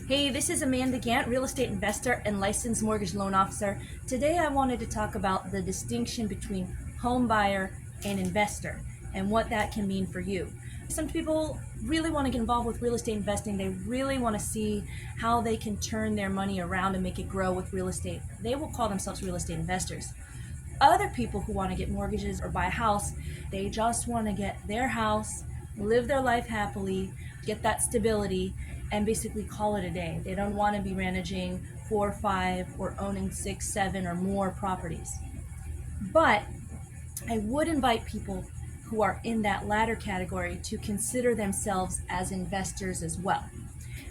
Hey, this is Amanda Gant, real estate investor and licensed mortgage loan officer. Today I wanted to talk about the distinction between home buyer and investor and what that can mean for you. Some people really want to get involved with real estate investing. They really want to see how they can turn their money around and make it grow with real estate. They will call themselves real estate investors. Other people who want to get mortgages or buy a house, they just want to get their house, live their life happily, get that stability, and basically call it a day. They don't want to be managing 4 or 5 or owning 6, 7 or more properties. But I would invite people who are in that latter category to consider themselves as investors as well.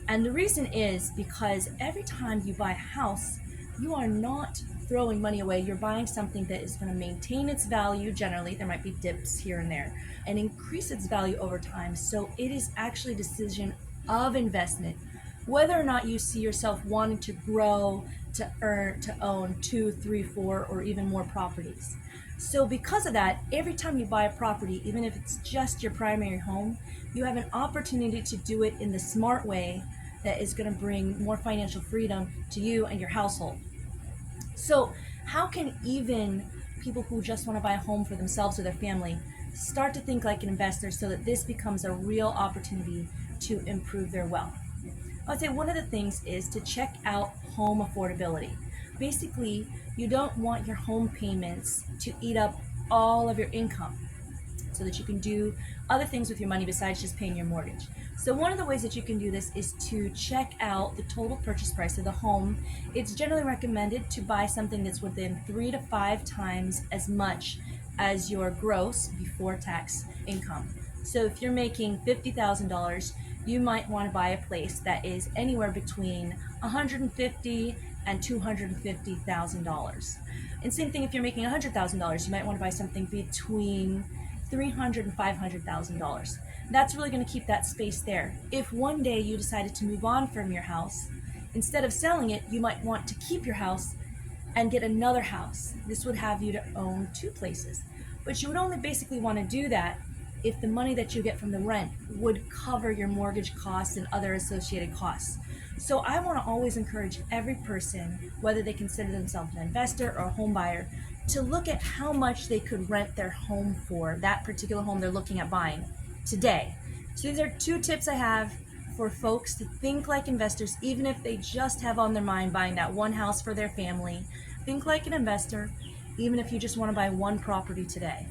And the reason is because every time you buy a house, you are not throwing money away. You're buying something that is going to maintain its value. Generally, there might be dips here and there, and increase its value over time. So it is actually a decision of investment, whether or not you see yourself wanting to grow, to earn, to own 2, 3, 4, or even more properties. So because of that, every time you buy a property, even if it's just your primary home, you have an opportunity to do it in the smart way that is going to bring more financial freedom to you and your household. So how can even people who just want to buy a home for themselves or their family start to think like an investor so that this becomes a real opportunity to improve their wealth? I would say one of the things is to check out home affordability. Basically, you don't want your home payments to eat up all of your income so that you can do other things with your money besides just paying your mortgage. So one of the ways that you can do this is to check out the total purchase price of the home. It's generally recommended to buy something that's within 3 to 5 times as much as your gross before tax income. So if you're making $50,000, you might want to buy a place that is anywhere between $150,000 and $250,000. And same thing if you're making $100,000, you might want to buy something between $300,000 and $500,000. That's really going to keep that space there. If one day you decided to move on from your house, instead of selling it, you might want to keep your house and get another house. This would have you to own 2 places. But you would only basically want to do that if the money that you get from the rent would cover your mortgage costs and other associated costs. So I want to always encourage every person, whether they consider themselves an investor or a home buyer, to look at how much they could rent their home for, that particular home they're looking at buying today. So these are 2 tips I have for folks to think like investors, even if they just have on their mind buying that one house for their family. Think like an investor, even if you just want to buy one property today.